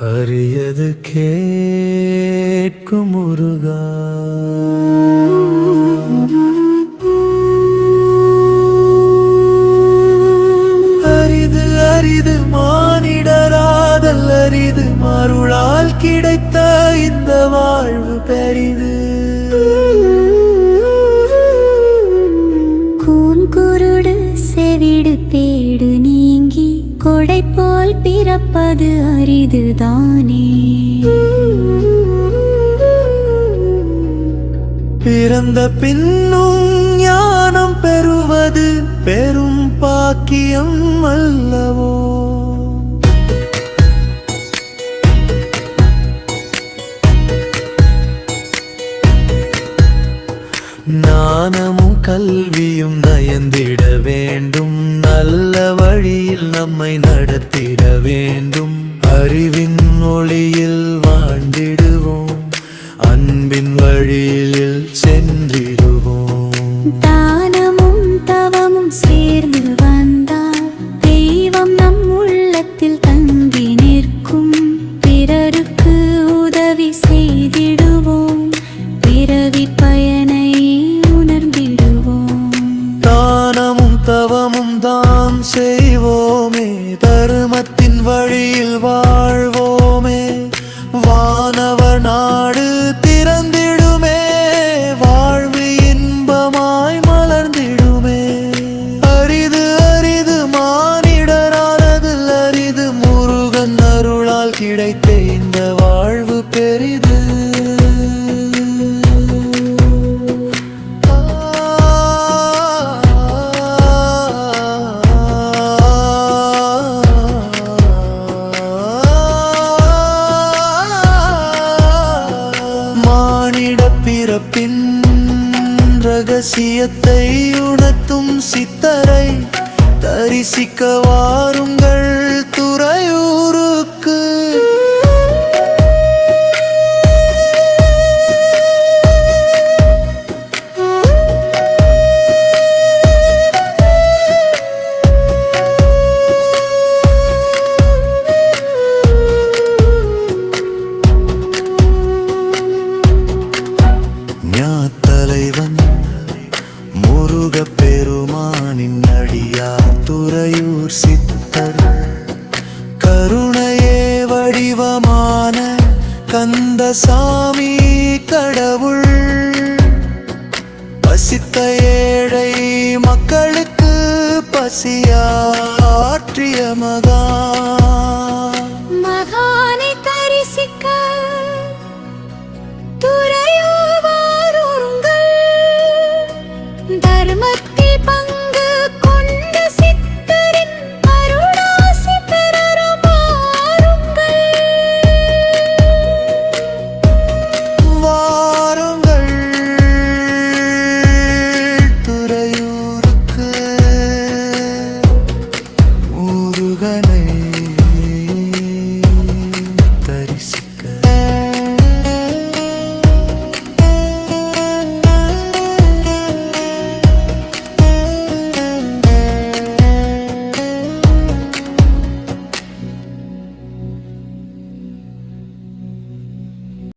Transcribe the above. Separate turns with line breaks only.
அரியது கேட்கும் முருகா. அரிது அரிது மானிடராதல் அரிது மருளால் கிடைத்த இந்த வாழ்வு பெரிது.
கூன் குருடு செவிடு பேடு நீங்கி கொடை போல் பிறப்பது அரிதுதானே.
பிறந்த பின்னும் ஞானம் பெறுவது பெரும் பாக்கியம் அல்லவோ. ஞானமும் கல்வியும் நயந்திட வேண்டும், நல்ல வழியில் நம்மை நடத்திட வேண்டும். அறிவின் ஒளியில் வாழ்ந்திடுவோம், அன்பின் வழியில் சென்றிடுவோம்.
தானமும் தவமும் சேர்ந்து வந்தால் தெய்வம் நம் உள்ளத்தில் தங்கி நிற்கும். பிறருக்கு உதவி செய்திடுவோம், பிறவி பயனை
தவமும் தான் செய்வோமே, தர்மத்தின் வழியில் வாழ்வோமே. வானவர் நாடு திறந்திடுமே, வாழ்வு இன்பமாய் மலர்ந்திடுமே. அரிது அரிது மானிடரானது அரிது, முருகன் அருளால் கிடைத்த இந்த வாழ்வு பெரிது. பிறப்பின் ரகசியத்தை உணர்த்தும் சித்தரை தரிசிக்க வாருங்கள் துறையூருக்கு. தலைவன் முருகப் பெருமானின் அடியார் துறையூர் சித்தர், கருணையே வடிவமான கந்தசாமி கடவுள், பசித்த ஏழை மக்களுக்கு பசியாற்றிய மகானை
தரிசிக்க